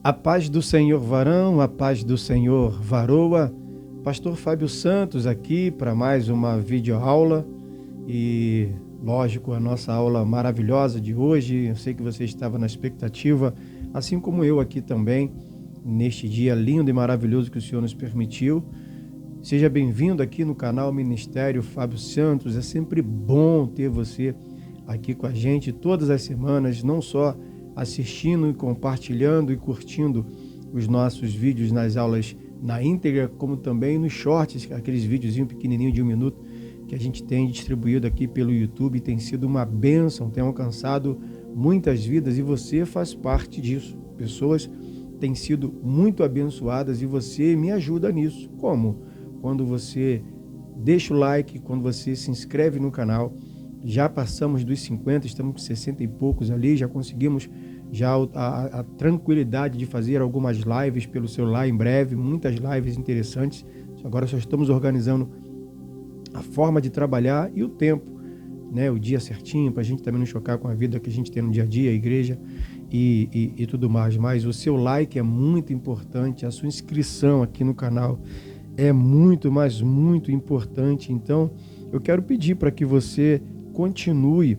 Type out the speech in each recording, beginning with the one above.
A paz do Senhor varão, a paz do Senhor varoa. Pastor Fábio Santos aqui para mais uma videoaula e, lógico, a nossa aula maravilhosa de hoje. Eu sei que você estava na expectativa, assim como eu aqui também, neste dia lindo e maravilhoso que o Senhor nos permitiu. Seja bem-vindo aqui no canal Ministério Fábio Santos. É sempre bom ter você aqui com a gente todas as semanas, não só assistindo e compartilhando e curtindo os nossos vídeos nas aulas na íntegra, como também nos shorts, aqueles videozinhos pequenininhos de 1 minuto que a gente tem distribuído aqui pelo YouTube. Tem sido uma bênção, tem alcançado muitas vidas e você faz parte disso. Pessoas têm sido muito abençoadas e você me ajuda nisso. Como? Quando você deixa o like, quando você se inscreve no canal. Já passamos dos 50, estamos com 60 e poucos ali, já conseguimos a tranquilidade de fazer algumas lives pelo celular em breve, muitas lives interessantes. Agora só estamos organizando a forma de trabalhar e o tempo, né? O dia certinho, para a gente também não chocar com a vida que a gente tem no dia a dia, a igreja e tudo mais. Mas o seu like é muito importante, a sua inscrição aqui no canal é muito, mas muito importante. Então, eu quero pedir para que você continue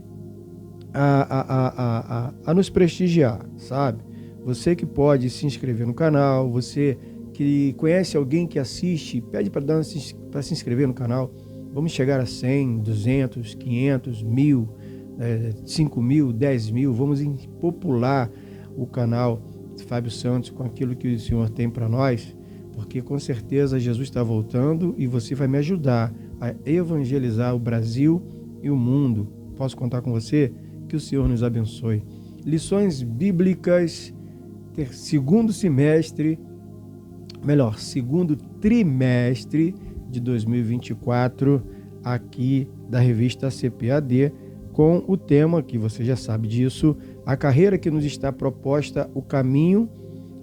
a nos prestigiar, sabe? Você que pode se inscrever no canal, você que conhece alguém que assiste, pede para se inscrever no canal. Vamos chegar a 100, 200, 500, 1000, 5 mil, 10 mil. Vamos popular o canal Fábio Santos com aquilo que o Senhor tem para nós, porque com certeza Jesus está voltando e você vai me ajudar a evangelizar o Brasil e o mundo. Posso contar com você? Que o Senhor nos abençoe. Lições bíblicas, segundo trimestre de 2024, aqui da revista CPAD, com o tema que você já sabe disso, a carreira que nos está proposta, o caminho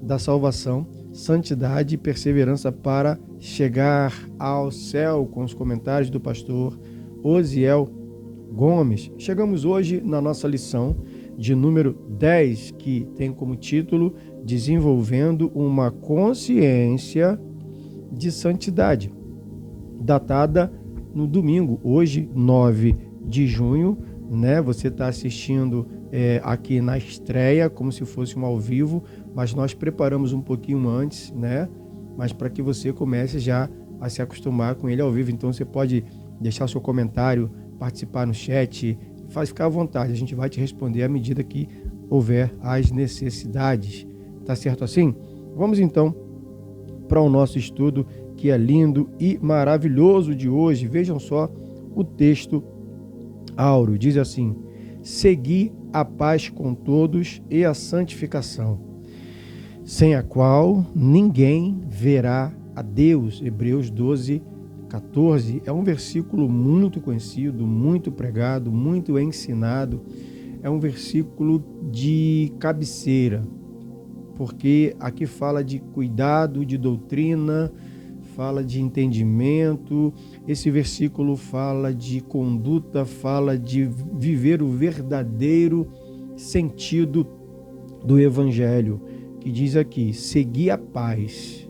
da salvação, santidade e perseverança para chegar ao céu, com os comentários do pastor Osiel Gomes. Chegamos hoje na nossa lição de número 10, que tem como título Desenvolvendo uma Consciência de Santidade, datada no domingo, hoje, 9 de junho, né? Você está assistindo aqui na estreia, como se fosse um ao vivo, mas nós preparamos um pouquinho antes, né? Mas para que você comece já a se acostumar com ele ao vivo. Então você pode deixar o seu comentário, participar no chat, ficar à vontade, a gente vai te responder à medida que houver as necessidades. Tá certo assim? Vamos então para o nosso estudo, que é lindo e maravilhoso de hoje. Vejam só o texto áureo, diz assim: segui a paz com todos e a santificação, sem a qual ninguém verá a Deus. Hebreus 12, 14, é um versículo muito conhecido, muito pregado, muito ensinado. É um versículo de cabeceira, porque aqui fala de cuidado, de doutrina, fala de entendimento. Esse versículo fala de conduta, fala de viver o verdadeiro sentido do Evangelho, que diz aqui: segui a paz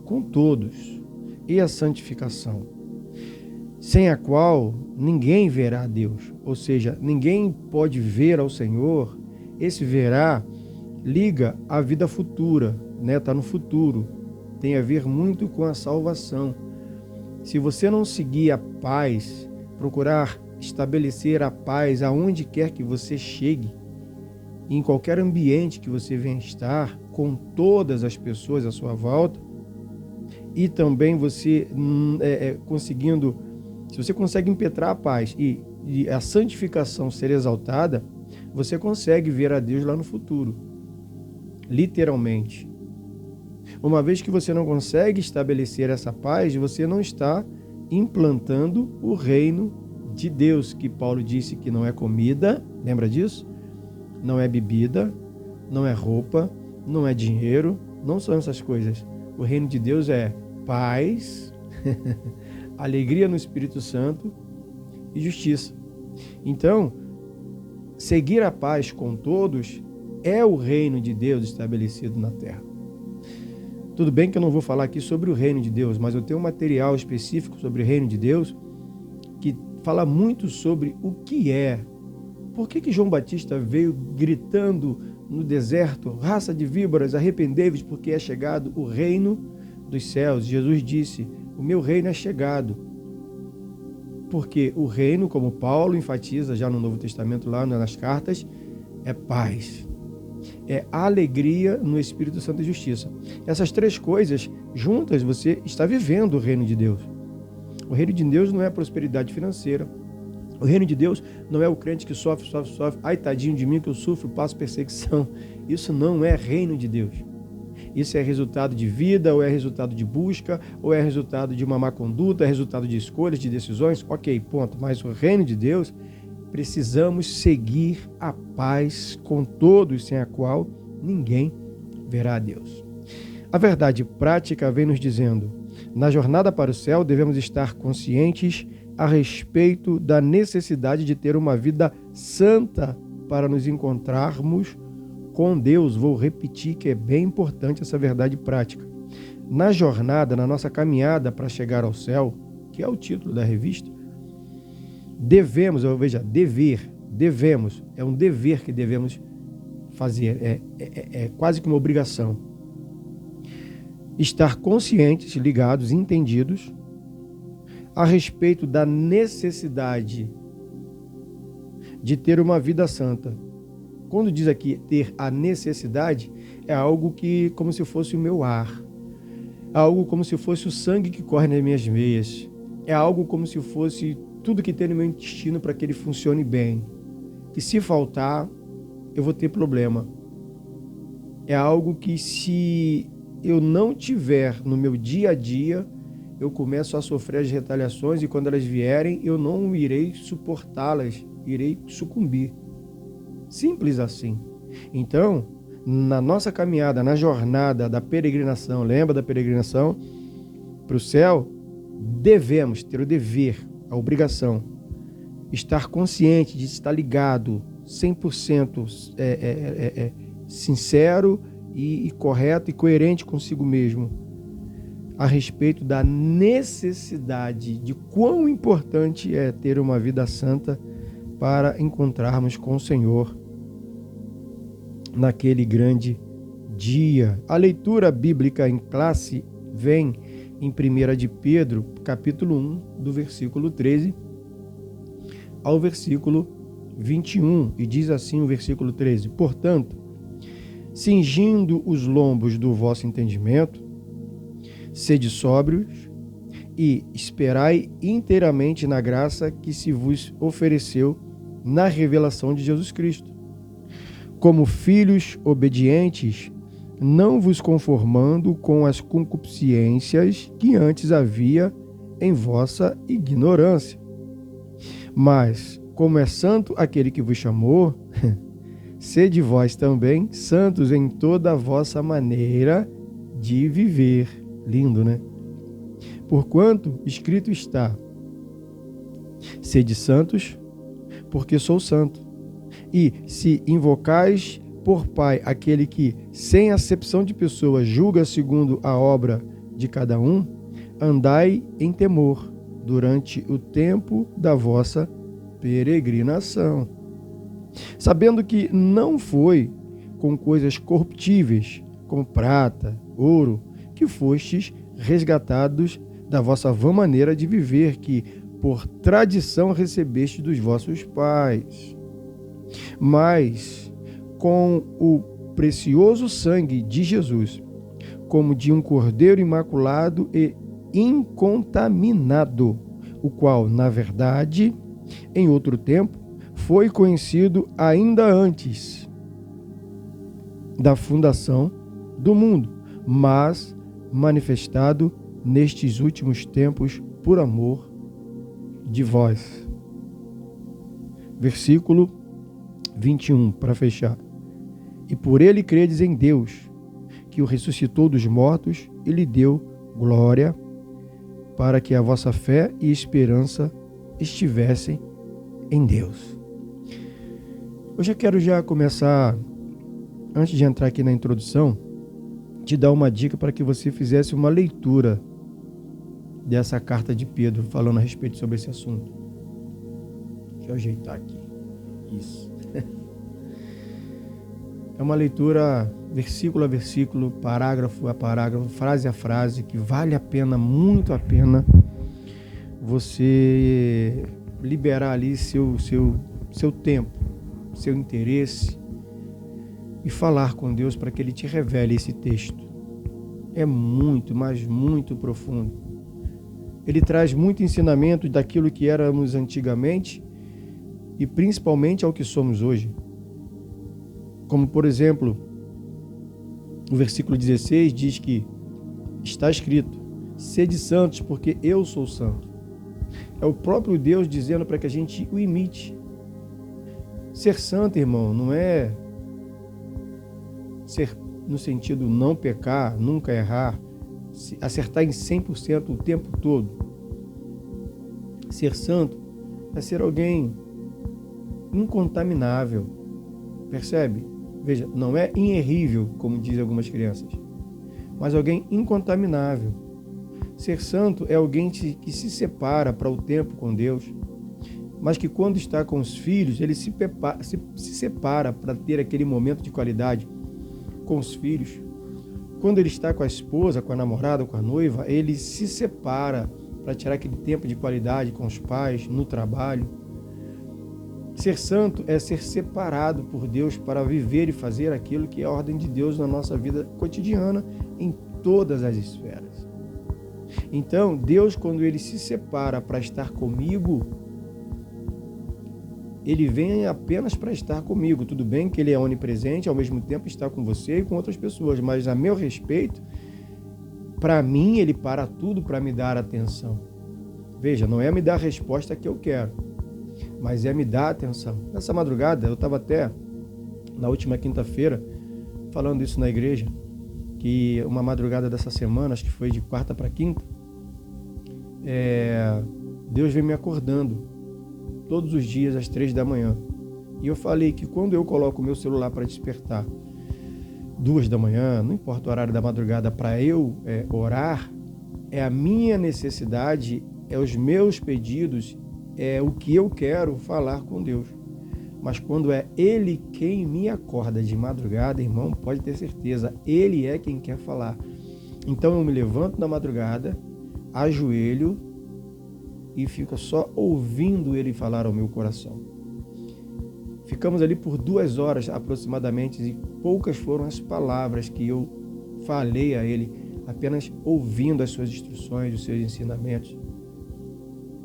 com todos e a santificação, sem a qual ninguém verá a Deus. Ou seja, ninguém pode ver ao Senhor. Esse verá liga à vida futura, né? Está no futuro, tem a ver muito com a salvação. Se você não seguir a paz, procurar estabelecer a paz aonde quer que você chegue, em qualquer ambiente que você venha estar, com todas as pessoas à sua volta, e também você conseguindo, se você consegue impetrar a paz e a santificação ser exaltada, você consegue ver a Deus lá no futuro, literalmente. Uma vez que você não consegue estabelecer essa paz, você não está implantando o reino de Deus, que Paulo disse que não é comida, lembra disso? Não é bebida, não é roupa, não é dinheiro, não são essas coisas. O reino de Deus é paz, alegria no Espírito Santo e justiça. Então, seguir a paz com todos é o reino de Deus estabelecido na terra. Tudo bem que eu não vou falar aqui sobre o reino de Deus, mas eu tenho um material específico sobre o reino de Deus que fala muito sobre o que é. Por que João Batista veio gritando no deserto, raça de víboras, arrependei-vos porque é chegado o reino dos céus? Jesus disse, o meu reino é chegado. Porque o reino, como Paulo enfatiza já no Novo Testamento, lá nas cartas, é paz. É alegria no Espírito Santo e justiça. Essas três coisas juntas, você está vivendo o reino de Deus. O reino de Deus não é prosperidade financeira. O reino de Deus não é o crente que sofre. Ai, tadinho de mim que eu sofro, passo perseguição. Isso não é reino de Deus. Isso é resultado de vida, ou é resultado de busca, ou é resultado de uma má conduta, é resultado de escolhas, de decisões. Ok, ponto. Mas o reino de Deus, precisamos seguir a paz com todos, sem a qual ninguém verá a Deus. A verdade prática vem nos dizendo, na jornada para o céu devemos estar conscientes a respeito da necessidade de ter uma vida santa para nos encontrarmos com Deus. Vou repetir que é bem importante essa verdade prática. Na jornada, na nossa caminhada para chegar ao céu, que é o título da revista, devemos, é um dever que devemos fazer, é quase que uma obrigação. Estar conscientes, ligados, entendidos a respeito da necessidade de ter uma vida santa. Quando diz aqui ter a necessidade, é algo que como se fosse o meu ar, é algo como se fosse o sangue que corre nas minhas veias, é algo como se fosse tudo que tem no meu intestino para que ele funcione bem. E se faltar, eu vou ter problema. É algo que se eu não tiver no meu dia a dia, eu começo a sofrer as retaliações e quando elas vierem, eu não irei suportá-las, irei sucumbir. Simples assim. Então, na nossa caminhada, na jornada da peregrinação, lembra da peregrinação para o céu? Devemos ter o dever, a obrigação, estar consciente de estar ligado, 100% sincero e correto e coerente consigo mesmo, a respeito da necessidade de quão importante é ter uma vida santa para encontrarmos com o Senhor naquele grande dia. A leitura bíblica em classe vem em 1 de Pedro, capítulo 1, do versículo 13 ao versículo 21, e diz assim o versículo 13: Portanto, cingindo os lombos do vosso entendimento, sede sóbrios e esperai inteiramente na graça que se vos ofereceu na revelação de Jesus Cristo. Como filhos obedientes, não vos conformando com as concupiscências que antes havia em vossa ignorância. Mas, como é santo aquele que vos chamou, sede vós também santos em toda a vossa maneira de viver. Lindo, né? Porquanto escrito está: sede santos, porque sou santo. E se invocais por Pai aquele que, sem acepção de pessoas, julga segundo a obra de cada um, andai em temor durante o tempo da vossa peregrinação, sabendo que não foi com coisas corruptíveis, como prata, ouro, que fostes resgatados da vossa vã maneira de viver, que por tradição recebeste dos vossos pais, mas com o precioso sangue de Jesus, como de um cordeiro imaculado e incontaminado, o qual, na verdade, em outro tempo, foi conhecido ainda antes da fundação do mundo, mas manifestado nestes últimos tempos por amor de vós. Versículo 21, para fechar. E por ele credes em Deus, que o ressuscitou dos mortos e lhe deu glória, para que a vossa fé e esperança estivessem em Deus. Eu quero começar, antes de entrar aqui na introdução, te dar uma dica para que você fizesse uma leitura dessa carta de Pedro, falando a respeito sobre esse assunto. Deixa eu ajeitar aqui. Isso. É uma leitura versículo a versículo, parágrafo a parágrafo, frase a frase, que vale a pena, muito a pena, você liberar ali seu tempo, seu interesse e falar com Deus para que Ele te revele esse texto. É muito, mas muito profundo. Ele traz muito ensinamento daquilo que éramos antigamente e principalmente ao que somos hoje. Como, por exemplo, o versículo 16 diz que está escrito: sede santos, porque eu sou santo. É o próprio Deus dizendo para que a gente o imite. Ser santo, irmão, não é ser no sentido não pecar, nunca errar, acertar em 100% o tempo todo. Ser santo é ser alguém incontaminável. Percebe? Veja, não é inerrível, como dizem algumas crianças, mas alguém incontaminável. Ser santo é alguém que se separa para o tempo com Deus, mas que quando está com os filhos, ele se separa para ter aquele momento de qualidade com os filhos. Quando ele está com a esposa, com a namorada, com a noiva, ele se separa para tirar aquele tempo de qualidade com os pais, no trabalho. Ser santo é ser separado por Deus para viver e fazer aquilo que é a ordem de Deus na nossa vida cotidiana, em todas as esferas. Então, Deus, quando Ele se separa para estar comigo, Ele vem apenas para estar comigo. Tudo bem que Ele é onipresente, ao mesmo tempo está com você e com outras pessoas, mas a meu respeito, para mim, Ele para tudo para me dar atenção. Veja, não é me dar a resposta que eu quero, mas é me dar atenção. Nessa madrugada, eu estava até, na última quinta-feira, falando isso na igreja, que uma madrugada dessa semana, acho que foi de quarta para quinta, Deus vem me acordando todos os dias às 3 da manhã. E eu falei que quando eu coloco o meu celular para despertar 2 da manhã, não importa o horário da madrugada, para eu orar, é a minha necessidade, é os meus pedidos, é o que eu quero falar com Deus. Mas quando é Ele quem me acorda de madrugada, irmão, pode ter certeza, Ele é quem quer falar. Então eu me levanto na madrugada, ajoelho e fico só ouvindo Ele falar ao meu coração. Ficamos ali por 2 horas aproximadamente e poucas foram as palavras que eu falei a Ele, apenas ouvindo as suas instruções, os seus ensinamentos,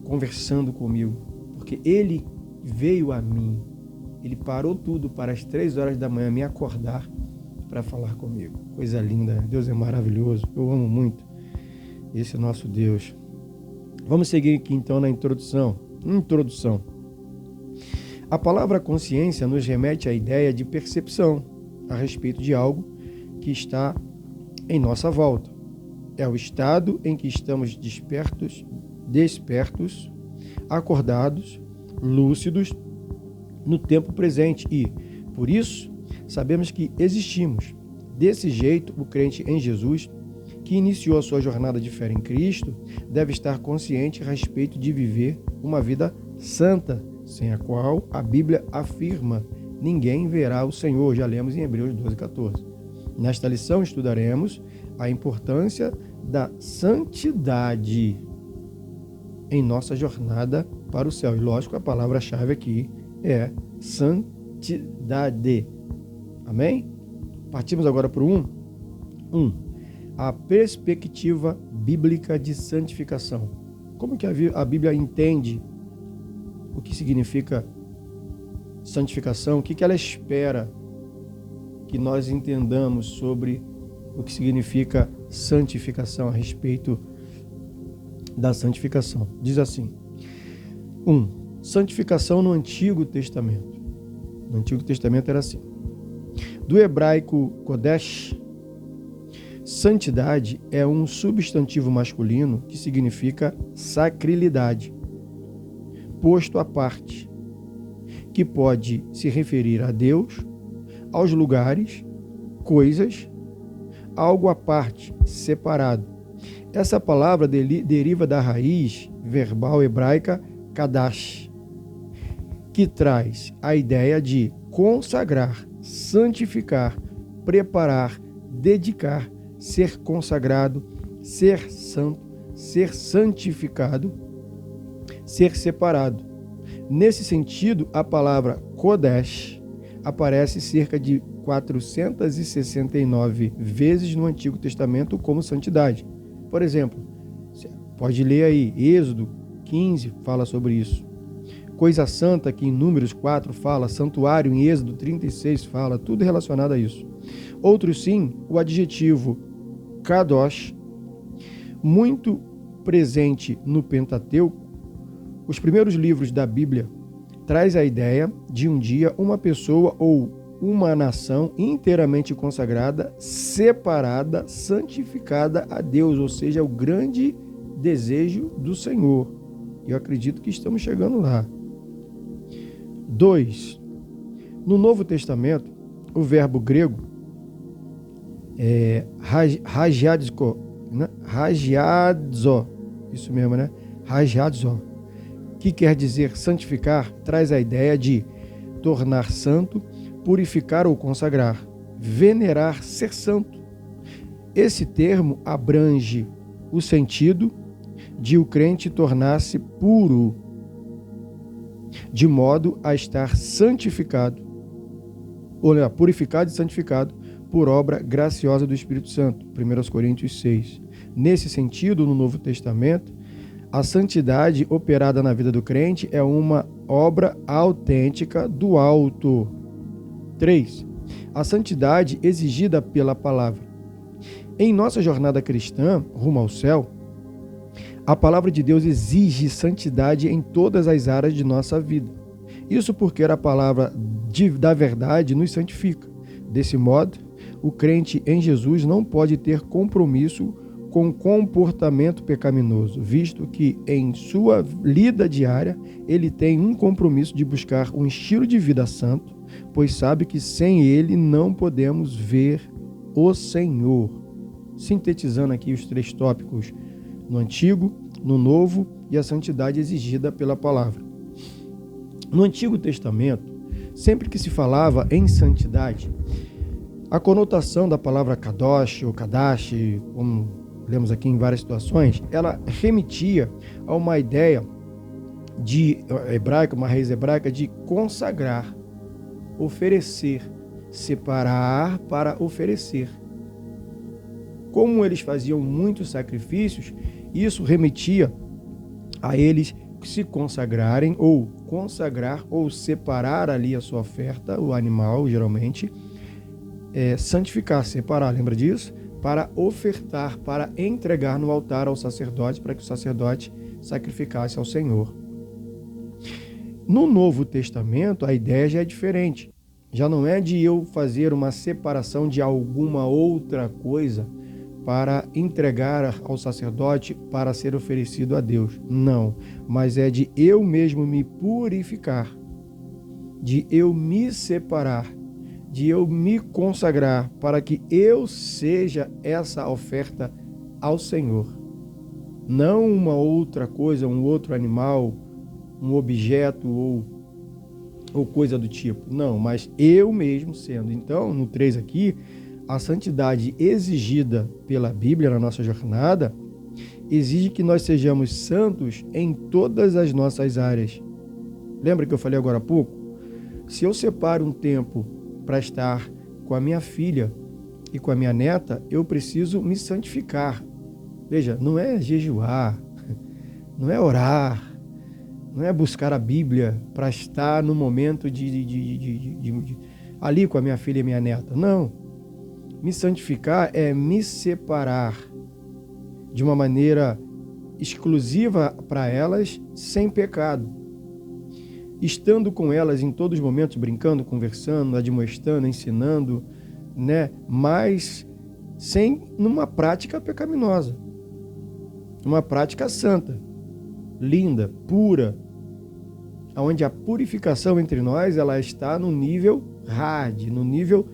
conversando comigo, porque Ele veio a mim. Ele parou tudo para as 3 horas da manhã me acordar para falar comigo. Coisa linda, Deus é maravilhoso, eu amo muito esse nosso Deus. Vamos seguir aqui então na introdução. A palavra consciência nos remete à ideia de percepção a respeito de algo que está em nossa volta. É o estado em que estamos despertos, acordados, lúcidos no tempo presente e, por isso, sabemos que existimos. Desse jeito, o crente em Jesus, que iniciou a sua jornada de fé em Cristo, deve estar consciente a respeito de viver uma vida santa, sem a qual a Bíblia afirma: ninguém verá o Senhor. Já lemos em Hebreus 12:14. Nesta lição estudaremos a importância da santidade em nossa jornada para o céu. E lógico, a palavra-chave aqui é santidade. Amém? Partimos agora para o 1. A perspectiva bíblica de santificação. Como que a Bíblia entende o que significa santificação? O que ela espera que nós entendamos sobre o que significa santificação, a respeito da santificação? Diz assim: 1. Santificação no Antigo Testamento. No Antigo Testamento era assim. Do hebraico Kodesh, santidade é um substantivo masculino que significa sacrilidade, posto à parte, que pode se referir a Deus, aos lugares, coisas, algo à parte, separado. Essa palavra deriva da raiz verbal hebraica kadash, que traz a ideia de consagrar, santificar, preparar, dedicar, ser consagrado, ser santo, ser santificado, ser separado. Nesse sentido, a palavra Kodesh aparece cerca de 469 vezes no Antigo Testamento como santidade. Por exemplo, pode ler aí, Êxodo 15 fala sobre isso. Coisa santa, que em Números 4 fala, santuário em Êxodo 36 fala, tudo relacionado a isso. Outros sim, o adjetivo Kadosh, muito presente no Pentateuco, os primeiros livros da Bíblia, traz a ideia de um dia uma pessoa ou uma nação inteiramente consagrada, separada, santificada a Deus, ou seja, o grande desejo do Senhor. Eu acredito que estamos chegando lá. 2. No Novo Testamento, o verbo grego é hagiadzo, isso mesmo, né? Hagiadzo, que quer dizer santificar, traz a ideia de tornar santo, purificar ou consagrar, venerar, ser santo. Esse termo abrange o sentido de o crente tornar-se puro, de modo a estar santificado, ou purificado e santificado por obra graciosa do Espírito Santo, 1 Coríntios 6. Nesse sentido, no Novo Testamento, a santidade operada na vida do crente é uma obra autêntica do alto. 3. A santidade exigida pela palavra. Em nossa jornada cristã, rumo ao céu, a palavra de Deus exige santidade em todas as áreas de nossa vida. Isso porque a palavra da verdade nos santifica. Desse modo, o crente em Jesus não pode ter compromisso com comportamento pecaminoso, visto que em sua lida diária ele tem um compromisso de buscar um estilo de vida santo, pois sabe que sem ele não podemos ver o Senhor. Sintetizando aqui os 3 tópicos, no Antigo, no Novo e a santidade exigida pela palavra. No Antigo Testamento, sempre que se falava em santidade, a conotação da palavra kadosh ou kadash, como lemos aqui em várias situações, ela remetia a uma ideia de hebraica, uma raiz hebraica de consagrar, oferecer, separar para oferecer. Como eles faziam muitos sacrifícios, isso remetia a eles se consagrarem ou consagrar ou separar ali a sua oferta, o animal geralmente, santificar, separar, lembra disso? Para ofertar, para entregar no altar ao sacerdote, para que o sacerdote sacrificasse ao Senhor. No Novo Testamento, a ideia já é diferente. Já não é de eu fazer uma separação de alguma outra coisa para entregar ao sacerdote para ser oferecido a Deus. Não, mas é de eu mesmo me purificar, de eu me separar, de eu me consagrar para que eu seja essa oferta ao Senhor. Não uma outra coisa, um outro animal, um objeto ou coisa do tipo. Não, mas eu mesmo sendo. Então, no 3 aqui, a santidade exigida pela Bíblia na nossa jornada exige que nós sejamos santos em todas as nossas áreas. Lembra que eu falei agora há pouco? Se eu separo um tempo para estar com a minha filha e com a minha neta, eu preciso me santificar. Veja, não é jejuar, não é orar, não é buscar a Bíblia para estar no momento ali com a minha filha e minha neta. Não. Me santificar é me separar de uma maneira exclusiva para elas, sem pecado. Estando com elas em todos os momentos, brincando, conversando, admoestando, ensinando, né? Mas sem numa prática pecaminosa. Uma prática santa, linda, pura, onde a purificação entre nós ela está no nível hard, no nível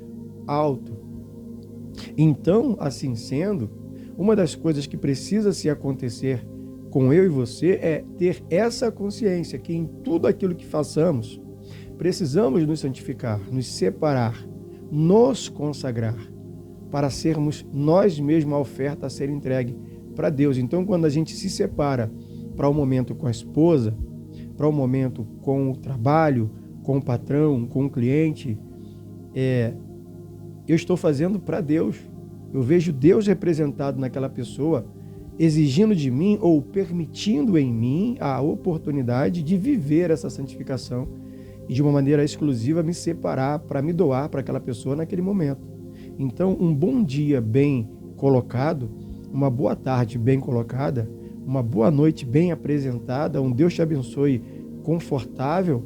alto. Então, assim sendo, uma das coisas que precisa se acontecer com eu e você é ter essa consciência que em tudo aquilo que façamos, precisamos nos santificar, nos separar, nos consagrar, para sermos nós mesmos a oferta a ser entregue para Deus. Então, quando a gente se separa para um momento com a esposa, para um momento com o trabalho, com o patrão, com o cliente, eu estou fazendo para Deus. Eu vejo Deus representado naquela pessoa, exigindo de mim ou permitindo em mim a oportunidade de viver essa santificação e de uma maneira exclusiva me separar para me doar para aquela pessoa naquele momento. Então, um bom dia bem colocado, uma boa tarde bem colocada, uma boa noite bem apresentada, um Deus te abençoe confortável,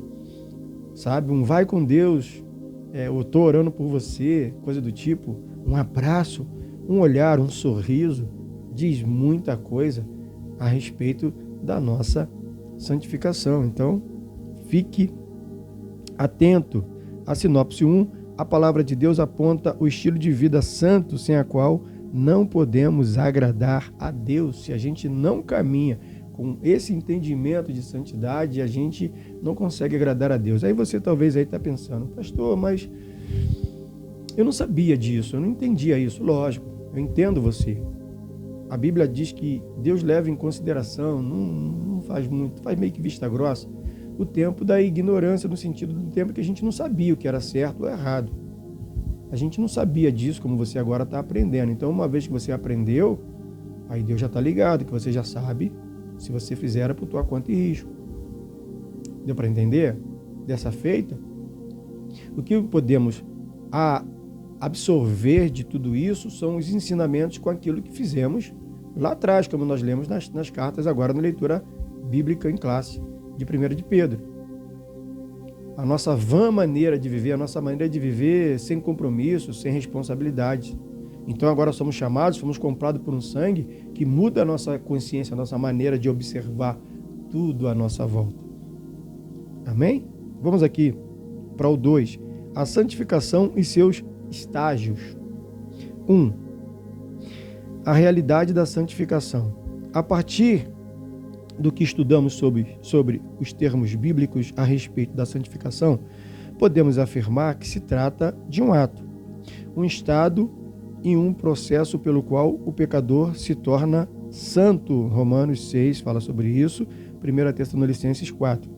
sabe? Um vai com Deus, eu estou orando por você, coisa do tipo, um abraço, um olhar, um sorriso, diz muita coisa a respeito da nossa santificação. Então, fique atento. A sinopse 1, a palavra de Deus aponta o estilo de vida santo sem a qual não podemos agradar a Deus. Se a gente não caminha com esse entendimento de santidade, a gente não consegue agradar a Deus. Aí você talvez aí está pensando, pastor, mas eu não sabia disso, eu não entendia isso. Lógico, eu entendo você. A Bíblia diz que Deus leva em consideração, não faz muito, faz meio que vista grossa, o tempo da ignorância, no sentido do tempo que a gente não sabia o que era certo ou errado. A gente não sabia disso, como você agora está aprendendo. Então, uma vez que você aprendeu, aí Deus já está ligado, que você já sabe, se você fizer é por tua conta e risco. Deu para entender? Dessa feita, o que podemos absorver de tudo isso são os ensinamentos com aquilo que fizemos lá atrás, como nós lemos nas cartas agora na leitura bíblica em classe de 1 de Pedro. A nossa vã maneira de viver, a nossa maneira de viver sem compromisso, sem responsabilidade. Então agora somos chamados, fomos comprados por um sangue que muda a nossa consciência, a nossa maneira de observar tudo à nossa volta. Amém? Vamos aqui para o 2. A santificação e seus estágios. 1. A realidade da santificação. A partir do que estudamos sobre os termos bíblicos a respeito da santificação, podemos afirmar que se trata de um ato, um estado e um processo pelo qual o pecador se torna santo. Romanos 6 fala sobre isso, 1 Tessalonicenses 4.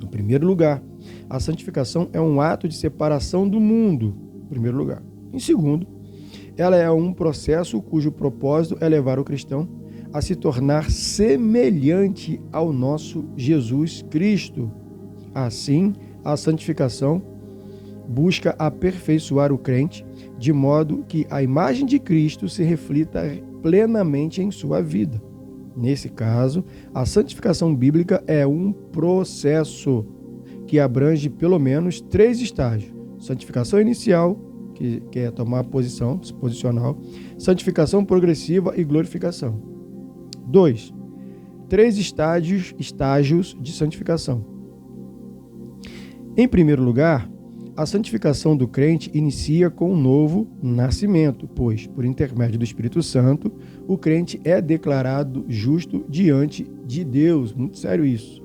Em primeiro lugar, a santificação é um ato de separação do mundo, em primeiro lugar. Em segundo, ela é um processo cujo propósito é levar o cristão a se tornar semelhante ao nosso Jesus Cristo. Assim, a santificação busca aperfeiçoar o crente de modo que a imagem de Cristo se reflita plenamente em sua vida. Nesse caso, a santificação bíblica é um processo que abrange pelo menos 3 estágios. Santificação inicial, que é tomar posição, se posicional. Santificação progressiva e glorificação. 2. 3 estágios de santificação. Em primeiro lugar, a santificação do crente inicia com um novo nascimento, pois, por intermédio do Espírito Santo, o crente é declarado justo diante de Deus. Muito sério isso.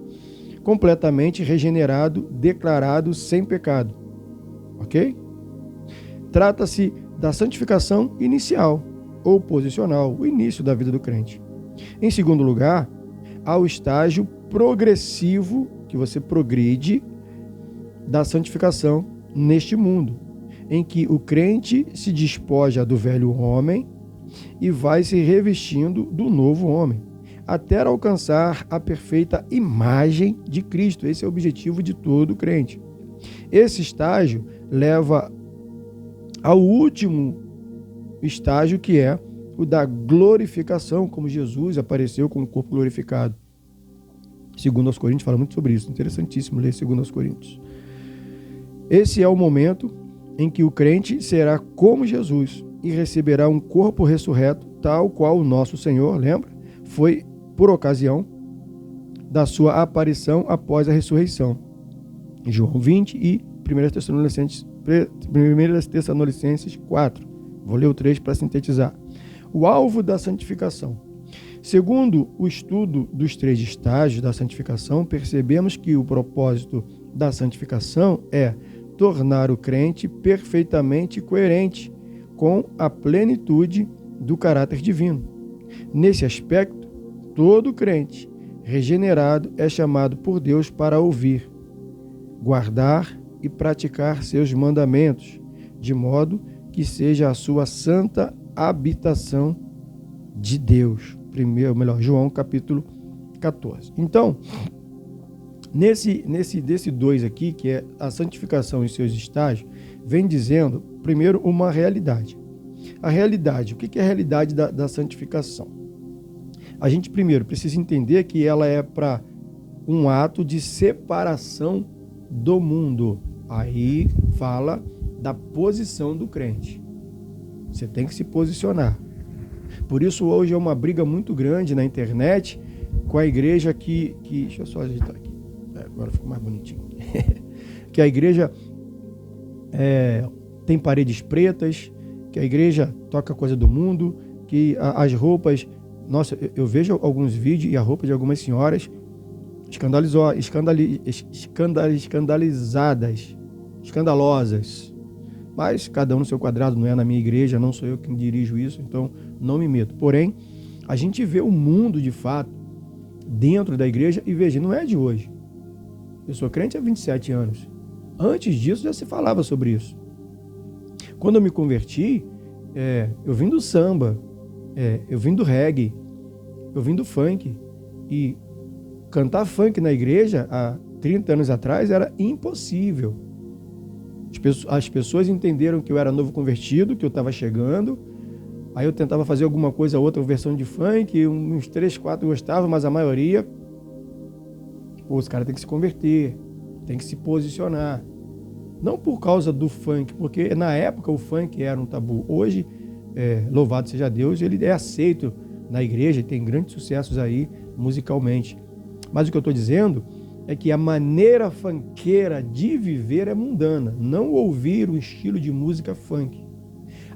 Completamente regenerado, declarado sem pecado. Ok? Trata-se da santificação inicial ou posicional, o início da vida do crente. Em segundo lugar, há o estágio progressivo, que você progride, da santificação neste mundo, em que o crente se despoja do velho homem e vai se revestindo do novo homem, até alcançar a perfeita imagem de Cristo. Esse é o objetivo de todo crente. Esse estágio leva ao último estágio, que é o da glorificação, como Jesus apareceu com o corpo glorificado. 2 Coríntios fala muito sobre isso. Interessantíssimo ler 2 Coríntios. Esse é o momento em que o crente será como Jesus e receberá um corpo ressurreto, tal qual o nosso Senhor, lembra? Foi por ocasião da sua aparição após a ressurreição. João 20 e 1 Tessalonicenses 4. Vou ler o 3 para sintetizar. O alvo da santificação. Segundo o estudo dos 3 estágios da santificação, percebemos que o propósito da santificação é tornar o crente perfeitamente coerente com a plenitude do caráter divino. Nesse aspecto, todo crente regenerado é chamado por Deus para ouvir, guardar e praticar seus mandamentos, de modo que seja a sua santa habitação de Deus. João capítulo 14. Então, desse 2 aqui, que é a santificação em seus estágios, vem dizendo, primeiro, uma realidade. A realidade, o que é a realidade da santificação? A gente primeiro precisa entender que ela é para um ato de separação do mundo. Aí fala da posição do crente. Você tem que se posicionar. Por isso hoje é uma briga muito grande na internet com a igreja que deixa eu só ajeitar aqui. Agora ficou mais bonitinho. Que a igreja tem paredes pretas, que a igreja toca coisa do mundo, que as roupas... Nossa, eu vejo alguns vídeos e a roupa de algumas senhoras escandalosas. Mas cada um no seu quadrado, não é na minha igreja, não sou eu quem dirijo isso, então não me meto. Porém, a gente vê o mundo de fato dentro da igreja e veja, não é de hoje. Eu sou crente há 27 anos. Antes disso já se falava sobre isso. Quando eu me converti, eu vim do samba, eu vim do reggae, eu vim do funk. E cantar funk na igreja há 30 anos atrás era impossível. As pessoas entenderam que eu era novo convertido, que eu estava chegando. Aí eu tentava fazer alguma coisa, outra versão de funk, uns 3, 4 gostavam, mas a maioria... os caras têm que se converter, tem que se posicionar. Não por causa do funk, porque na época o funk era um tabu. Hoje, louvado seja Deus, ele é aceito na igreja e tem grandes sucessos aí musicalmente. Mas o que eu estou dizendo é que a maneira funkeira de viver é mundana. Não ouvir o estilo de música funk.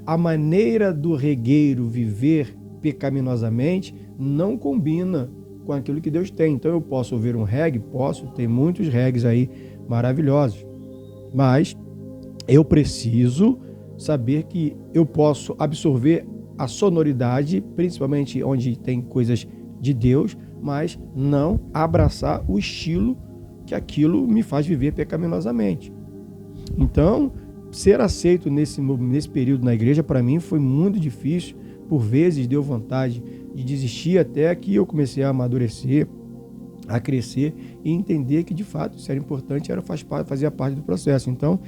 A maneira do regueiro viver pecaminosamente não combina com aquilo que Deus tem. Então eu posso ouvir um reggae? Posso, tem muitos reggaes aí maravilhosos. Mas eu preciso saber que eu posso absorver a sonoridade, principalmente onde tem coisas de Deus, mas não abraçar o estilo que aquilo me faz viver pecaminosamente. Então, ser aceito nesse período na igreja, para mim, foi muito difícil. Por vezes deu vontade de desistir, até que eu comecei a amadurecer, a crescer e entender que, de fato, isso era importante, fazia parte do processo. Então,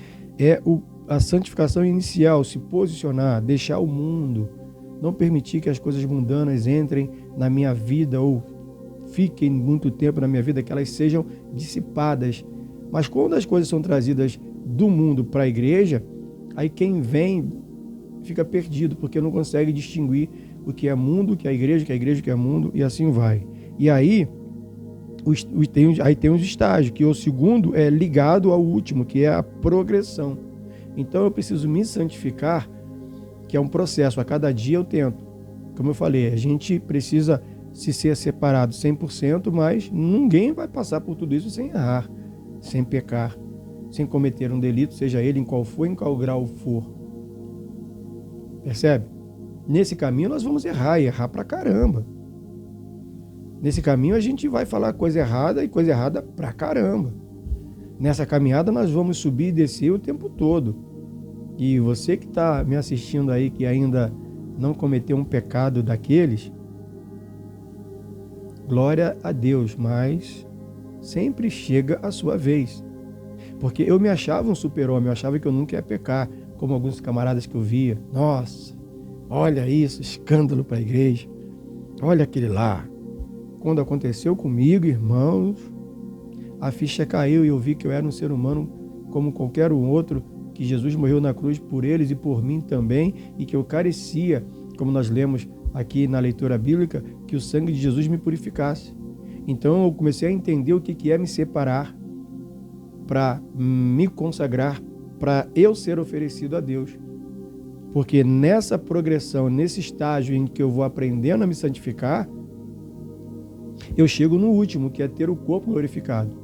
a santificação inicial, se posicionar, deixar o mundo, não permitir que as coisas mundanas entrem na minha vida ou fiquem muito tempo na minha vida, que elas sejam dissipadas. Mas quando as coisas são trazidas do mundo para a igreja, aí quem vem fica perdido, porque não consegue distinguir o que é mundo, o que é igreja, o que é mundo, e assim vai. E aí tem os estágios, que o segundo é ligado ao último, que é a progressão. Então eu preciso me santificar, que é um processo, a cada dia eu tento. Como eu falei, a gente precisa se ser separado 100%, mas ninguém vai passar por tudo isso sem errar, sem pecar, sem cometer um delito, seja ele em qual grau for. Percebe? Nesse caminho nós vamos errar, e errar pra caramba. Nesse caminho a gente vai falar coisa errada e coisa errada pra caramba. Nessa caminhada nós vamos subir e descer o tempo todo. E você que está me assistindo aí, que ainda não cometeu um pecado daqueles, glória a Deus, mas sempre chega a sua vez. Porque eu me achava um super-homem, eu achava que eu nunca ia pecar, como alguns camaradas que eu via. Nossa, olha isso, escândalo para a igreja. Olha aquele lá. Quando aconteceu comigo, irmãos, a ficha caiu e eu vi que eu era um ser humano como qualquer um outro, que Jesus morreu na cruz por eles e por mim também, e que eu carecia, como nós lemos aqui na leitura bíblica, que o sangue de Jesus me purificasse. Então eu comecei a entender o que é me separar, para me consagrar, para eu ser oferecido a Deus. Porque nessa progressão, nesse estágio em que eu vou aprendendo a me santificar, eu chego no último, que é ter o corpo glorificado.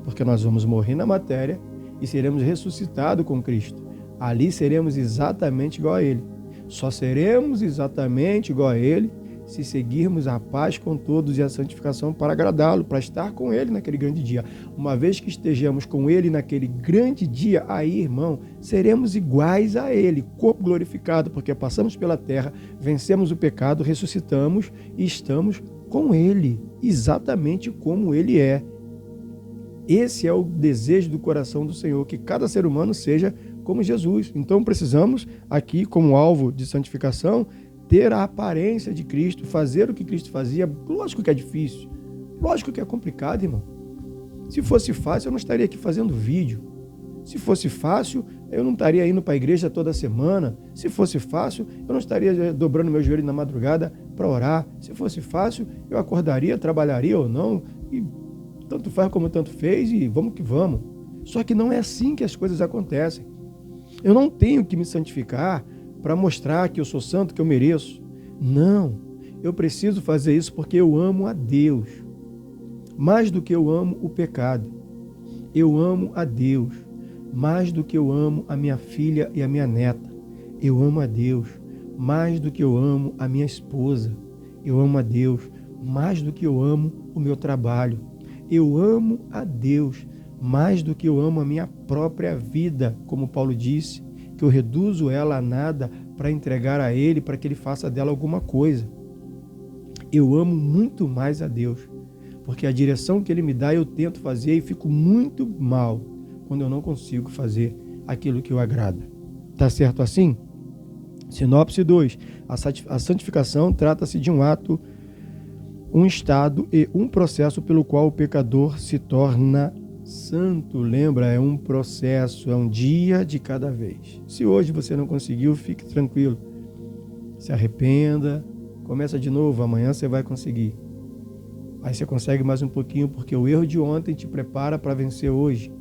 Porque nós vamos morrer na matéria e seremos ressuscitados com Cristo. Ali seremos exatamente igual a Ele. Só seremos exatamente igual a Ele se seguirmos a paz com todos e a santificação para agradá-lo, para estar com Ele naquele grande dia. Uma vez que estejamos com Ele naquele grande dia, aí, irmão, seremos iguais a Ele, corpo glorificado, porque passamos pela terra, vencemos o pecado, ressuscitamos e estamos com Ele, exatamente como Ele é. Esse é o desejo do coração do Senhor, que cada ser humano seja como Jesus. Então precisamos aqui, como alvo de santificação, ter a aparência de Cristo, fazer o que Cristo fazia. Lógico que é difícil, lógico que é complicado, irmão. Se fosse fácil, eu não estaria aqui fazendo vídeo. Se fosse fácil, eu não estaria indo para a igreja toda semana. Se fosse fácil, eu não estaria dobrando meu joelho na madrugada para orar. Se fosse fácil, eu acordaria, trabalharia ou não, e tanto faz como tanto fez, e vamos que vamos. Só que não é assim que as coisas acontecem. Eu não tenho que me santificar para mostrar que eu sou santo, que eu mereço. Não, eu preciso fazer isso porque eu amo a Deus. Mais do que eu amo o pecado. Eu amo a Deus. Mais do que eu amo a minha filha e a minha neta. Eu amo a Deus. Mais do que eu amo a minha esposa. Eu amo a Deus. Mais do que eu amo o meu trabalho. Eu amo a Deus mais do que eu amo a minha própria vida, como Paulo disse, que eu reduzo ela a nada para entregar a Ele, para que Ele faça dela alguma coisa. Eu amo muito mais a Deus, porque a direção que Ele me dá eu tento fazer e fico muito mal quando eu não consigo fazer aquilo que o agrada. Tá certo assim? Sinopse 2. A santificação trata-se de um ato, um estado e um processo pelo qual o pecador se torna santo. Lembra, é um processo, é um dia de cada vez. Se hoje você não conseguiu, fique tranquilo. Se arrependa, começa de novo, amanhã você vai conseguir. Aí você consegue mais um pouquinho, porque o erro de ontem te prepara para vencer hoje.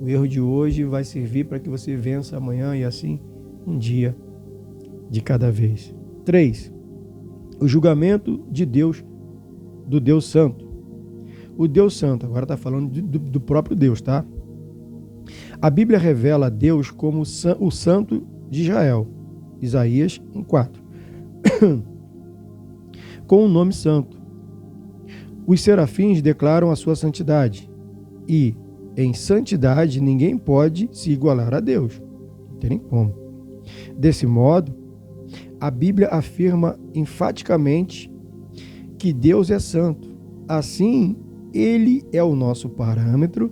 O erro de hoje vai servir para que você vença amanhã e assim, um dia de cada vez. 3. O julgamento de Deus, do Deus Santo. O Deus Santo, agora está falando do próprio Deus, tá? A Bíblia revela Deus como o Santo de Israel, Isaías 1:4, com o nome santo. Os serafins declaram a sua santidade e, em santidade, ninguém pode se igualar a Deus. Não tem nem como. Desse modo, a Bíblia afirma enfaticamente que Deus é santo. Assim, Ele é o nosso parâmetro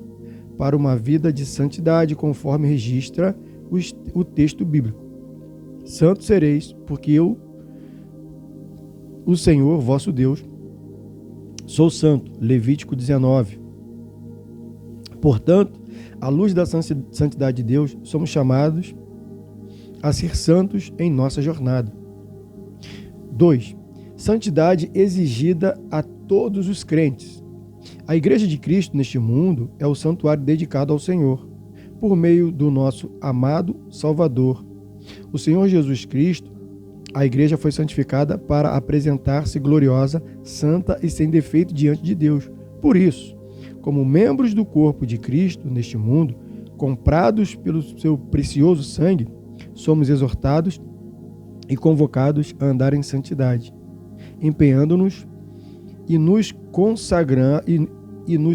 para uma vida de santidade, conforme registra o texto bíblico. Santos sereis, porque eu, o Senhor, vosso Deus, sou santo. Levítico 19. Portanto, à luz da santidade de Deus, somos chamados a ser santos em nossa jornada. 2. Santidade exigida a todos os crentes. A Igreja de Cristo neste mundo é o santuário dedicado ao Senhor, por meio do nosso amado Salvador. O Senhor Jesus Cristo, a Igreja foi santificada para apresentar-se gloriosa, santa e sem defeito diante de Deus. Por isso, como membros do corpo de Cristo neste mundo, comprados pelo seu precioso sangue, somos exortados e convocados a andar em santidade, empenhando-nos e nos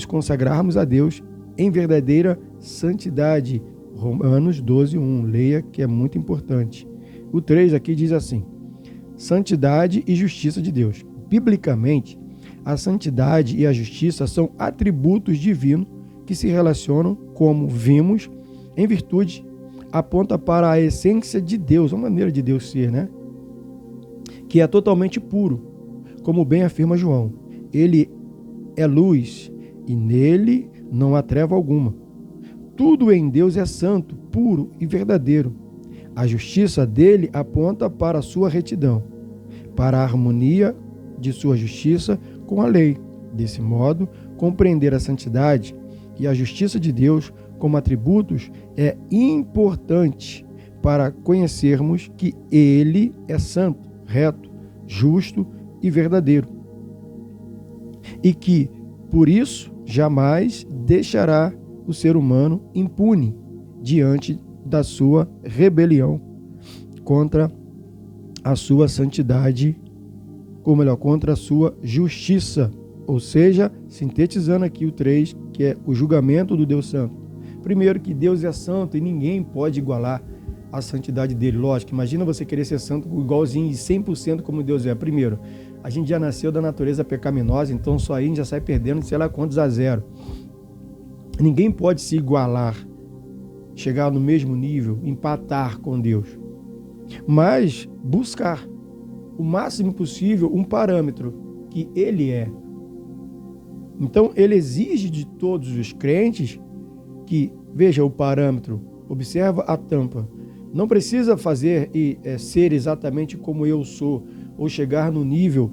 consagrarmos a Deus em verdadeira santidade. Romanos 12:1. Leia, que é muito importante. O 3 aqui diz assim: santidade e justiça de Deus. Biblicamente, a santidade e a justiça são atributos divinos que se relacionam, como vimos, em virtude, aponta para a essência de Deus, a maneira de Deus ser, né? Que é totalmente puro, como bem afirma João. Ele é luz e nele não há treva alguma. Tudo em Deus é santo, puro e verdadeiro. A justiça dele aponta para a sua retidão, para a harmonia de sua justiça com a lei. Desse modo, compreender a santidade e a justiça de Deus como atributos é importante para conhecermos que Ele é santo, reto, justo e verdadeiro. E que, por isso, jamais deixará o ser humano impune diante da sua rebelião contra a sua santidade, ou melhor, contra a sua justiça. Ou seja, sintetizando aqui o 3, que é o julgamento do Deus Santo. Primeiro, que Deus é santo e ninguém pode igualar a santidade dele. Lógico, imagina você querer ser santo igualzinho de 100% como Deus é. Primeiro, a gente já nasceu da natureza pecaminosa, então só aí a gente já sai perdendo, sei lá quantos a 0. Ninguém pode se igualar, chegar no mesmo nível, empatar com Deus. Mas buscar o máximo possível um parâmetro que Ele é. Então, Ele exige de todos os crentes que, veja o parâmetro, observa a tampa. Não precisa fazer e ser exatamente como eu sou, ou chegar no nível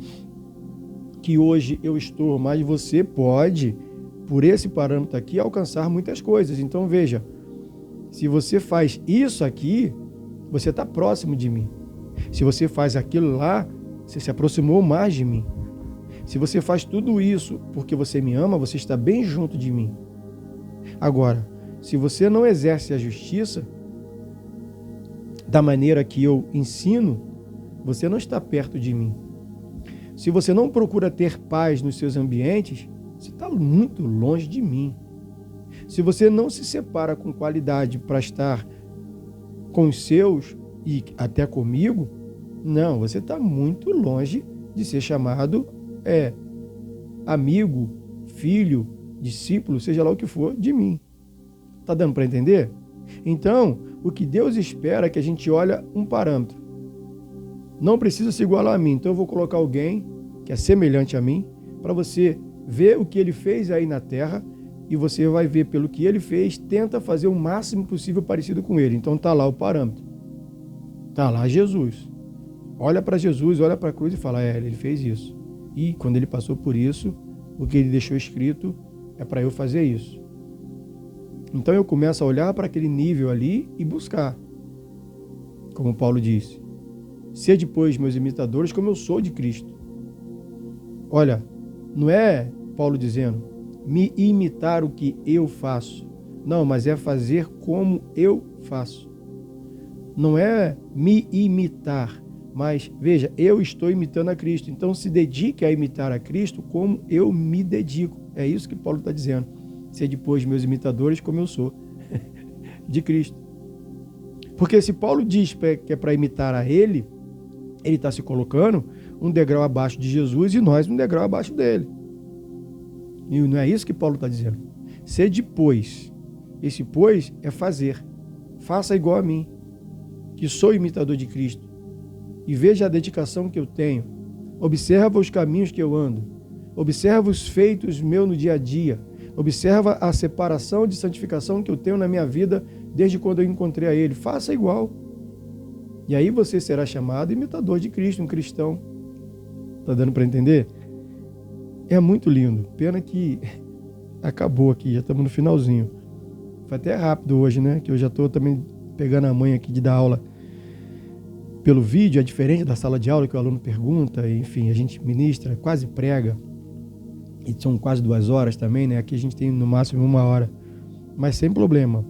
que hoje eu estou, mas você pode, por esse parâmetro aqui, alcançar muitas coisas. Então, veja, se você faz isso aqui, você está próximo de mim. Se você faz aquilo lá, você se aproximou mais de mim. Se você faz tudo isso porque você me ama, você está bem junto de mim. Agora, se você não exerce a justiça da maneira que eu ensino, você não está perto de mim. Se você não procura ter paz nos seus ambientes, você está muito longe de mim. Se você não se separa com qualidade para estar com os seus e até comigo, não, você está muito longe de ser chamado amigo, filho, discípulo, seja lá o que for, de mim. Está dando para entender? Então, o que Deus espera é que a gente olhe um parâmetro. Não precisa se igualar a mim, então eu vou colocar alguém que é semelhante a mim, para você ver o que ele fez aí na terra, e você vai ver pelo que ele fez, tenta fazer o máximo possível parecido com ele. Então está lá o parâmetro. Está lá Jesus. Olha para Jesus, olha para a cruz e fala, ele fez isso. E quando ele passou por isso, o que ele deixou escrito é para eu fazer isso. Então eu começo a olhar para aquele nível ali e buscar. Como Paulo disse, sede, pois, meus imitadores, como eu sou de Cristo. Olha, não é Paulo dizendo, me imitar o que eu faço. Não, mas é fazer como eu faço. Não é me imitar, mas veja, eu estou imitando a Cristo. Então se dedique a imitar a Cristo como eu me dedico. É isso que Paulo está dizendo. Sede, pois, meus imitadores, como eu sou de Cristo. Porque se Paulo diz que é para imitar a ele está se colocando um degrau abaixo de Jesus e nós um degrau abaixo dele. E não é isso que Paulo está dizendo. Sede, pois. Esse pois é fazer. Faça igual a mim, que sou imitador de Cristo. E veja a dedicação que eu tenho. Observa os caminhos que eu ando. Observa os feitos meus no dia a dia. Observa a separação de santificação que eu tenho na minha vida desde quando eu encontrei a Ele. Faça igual. E aí você será chamado imitador de Cristo, um cristão. Está dando para entender? É muito lindo. Pena que acabou aqui, já estamos no finalzinho. Foi até rápido hoje, né? Que eu já estou também pegando a manha aqui de dar aula pelo vídeo. É diferente da sala de aula que o aluno pergunta, enfim, a gente ministra, quase prega. E são quase 2 horas também, né? Aqui a gente tem no máximo 1 hora. Mas sem problema.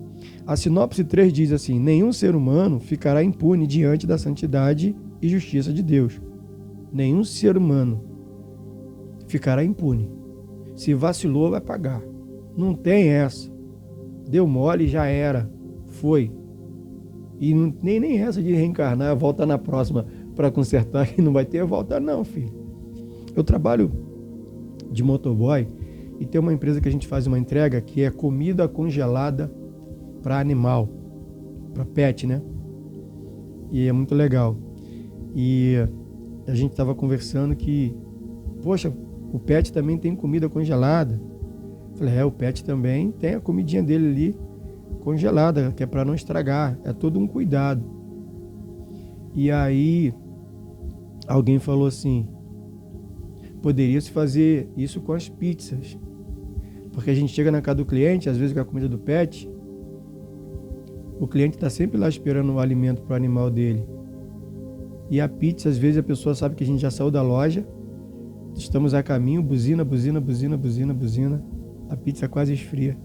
A sinopse 3 diz assim, nenhum ser humano ficará impune diante da santidade e justiça de Deus. Nenhum ser humano ficará impune. Se vacilou, vai pagar. Não tem essa. Deu mole, já era. Foi. E não, nem essa de reencarnar, volta na próxima para consertar, que não vai ter volta não, filho. Eu trabalho de motoboy e tem uma empresa que a gente faz uma entrega que é comida congelada para animal, para pet, né? E é muito legal. E a gente estava conversando que, poxa, o pet também tem comida congelada. Falei, o pet também tem a comidinha dele ali congelada, que é para não estragar. É todo um cuidado. E aí, alguém falou assim, poderia-se fazer isso com as pizzas. Porque a gente chega na casa do cliente, às vezes com a comida do pet, O cliente está sempre lá esperando o alimento para o animal dele. E a pizza, às vezes a pessoa sabe que a gente já saiu da loja, estamos a caminho, buzina, buzina, buzina, buzina, buzina, a pizza quase esfria.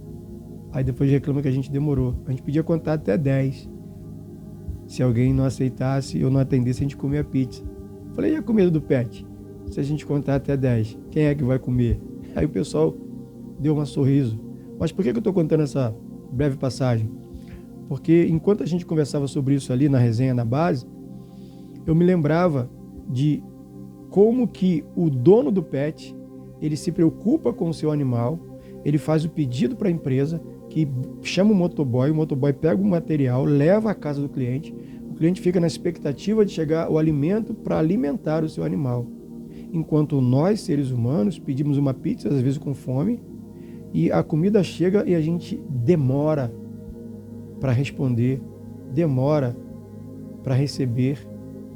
Aí depois reclama que a gente demorou. A gente podia contar até 10. Se alguém não aceitasse ou não atendesse, a gente comia a pizza. Falei, e a comida do pet? Se a gente contar até 10, quem é que vai comer? Aí o pessoal deu um sorriso. Mas por que eu estou contando essa breve passagem? Porque enquanto a gente conversava sobre isso ali na resenha, na base, eu me lembrava de como que o dono do pet, ele se preocupa com o seu animal, ele faz o pedido para a empresa, que chama o motoboy pega o material, leva à casa do cliente, o cliente fica na expectativa de chegar o alimento para alimentar o seu animal. Enquanto nós, seres humanos, pedimos uma pizza, às vezes com fome, e a comida chega e a gente demora para responder, demora para receber,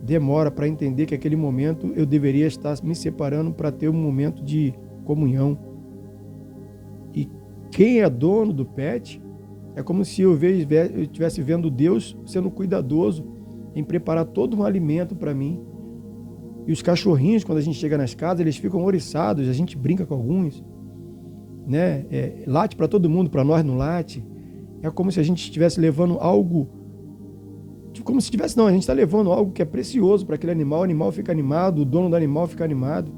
demora para entender que aquele momento eu deveria estar me separando para ter um momento de comunhão. E quem é dono do pet, é como se eu estivesse vendo Deus sendo cuidadoso em preparar todo um alimento para mim. E os cachorrinhos, quando a gente chega nas casas, eles ficam ouriçados, a gente brinca com alguns, né? Late para todo mundo, para nós não late. É como se a gente estivesse levando algo, como se estivesse, não, a gente está levando algo que é precioso para aquele animal, o animal fica animado, o dono do animal fica animado,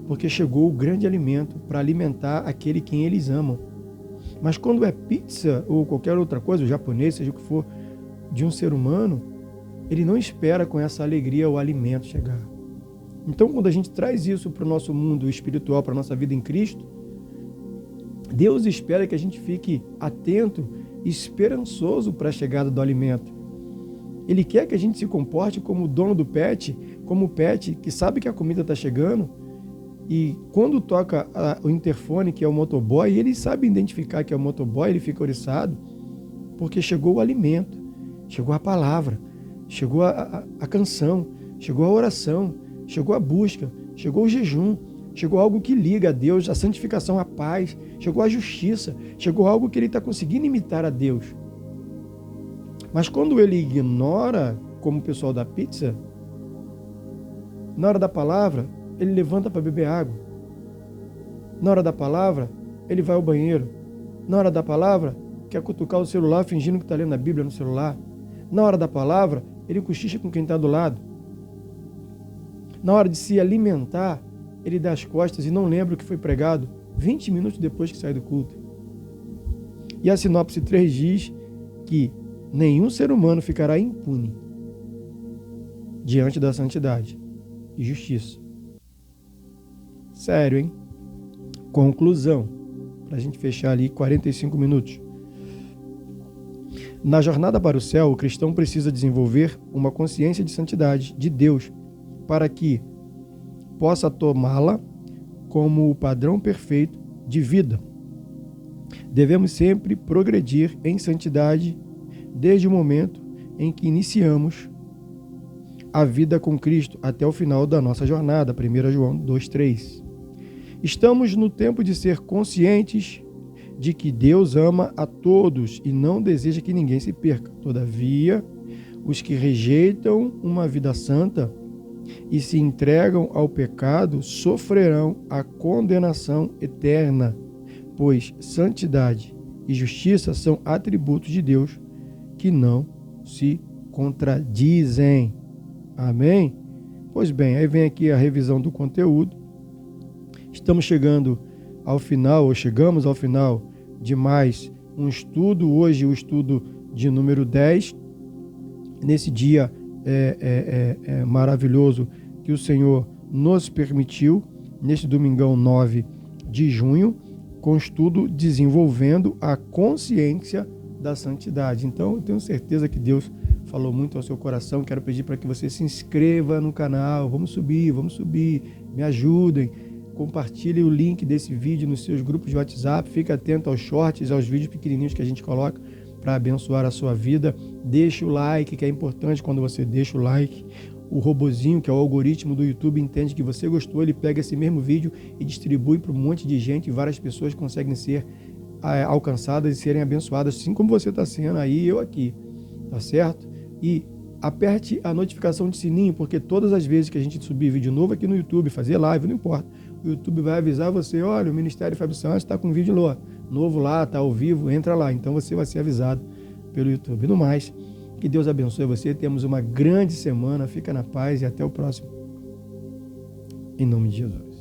porque chegou o grande alimento para alimentar aquele quem eles amam. Mas quando é pizza ou qualquer outra coisa, o japonês, seja o que for, de um ser humano, ele não espera com essa alegria o alimento chegar. Então, quando a gente traz isso para o nosso mundo espiritual, para a nossa vida em Cristo, Deus espera que a gente fique atento e esperançoso para a chegada do alimento. Ele quer que a gente se comporte como o dono do pet, como o pet que sabe que a comida está chegando, e quando toca o interfone, que é o motoboy, ele sabe identificar que é o motoboy, ele fica oriçado, porque chegou o alimento, chegou a palavra, chegou a canção, chegou a oração, chegou a busca, chegou o jejum, chegou algo que liga a Deus, a santificação, a paz, chegou a justiça, chegou algo que ele está conseguindo imitar a Deus. Mas quando ele ignora, como o pessoal da pizza, na hora da palavra, ele levanta para beber água. Na hora da palavra, ele vai ao banheiro. Na hora da palavra, quer cutucar o celular fingindo que está lendo a Bíblia no celular. Na hora da palavra, ele cochicha com quem está do lado. Na hora de se alimentar, ele dá as costas e não lembra o que foi pregado 20 minutos depois que sai do culto. E a sinopse 3 diz que nenhum ser humano ficará impune diante da santidade e justiça. Sério, hein? Conclusão, para a gente fechar ali 45 minutos. Na jornada para o céu, o cristão precisa desenvolver uma consciência de santidade de Deus para que possa tomá-la como o padrão perfeito de vida. Devemos sempre progredir em santidade desde o momento em que iniciamos a vida com Cristo até o final da nossa jornada, 1 João 2,3. Estamos no tempo de ser conscientes de que Deus ama a todos e não deseja que ninguém se perca. Todavia, os que rejeitam uma vida santa e se entregam ao pecado sofrerão a condenação eterna, pois santidade e justiça são atributos de Deus que não se contradizem. Amém? Pois bem, aí vem aqui a revisão do conteúdo. Estamos chegando ao final, ou chegamos ao final de mais um estudo. Hoje o estudo de número 10. Nesse dia maravilhoso que o Senhor nos permitiu, neste domingão 9 de junho, com o estudo desenvolvendo a consciência da santidade. Então, eu tenho certeza que Deus falou muito ao seu coração. Quero pedir para que você se inscreva no canal. Vamos subir, me ajudem. Compartilhe o link desse vídeo nos seus grupos de WhatsApp. Fique atento aos shorts, aos vídeos pequenininhos que a gente coloca para abençoar a sua vida. Deixe o like, que é importante quando você deixa o like. O robozinho, que é o algoritmo do YouTube, entende que você gostou, ele pega esse mesmo vídeo e distribui para um monte de gente, e várias pessoas conseguem ser alcançadas e serem abençoadas, assim como você está sendo aí, eu aqui. tá certo? E aperte a notificação de sininho, porque todas as vezes que a gente subir vídeo novo aqui no YouTube, fazer live, não importa, o YouTube vai avisar você, olha, o Ministério Fábio Santos está com vídeo novo lá, está ao vivo, entra lá. Então você vai ser avisado pelo YouTube. No mais, que Deus abençoe você, temos uma grande semana, fica na paz e até o próximo. Em nome de Jesus.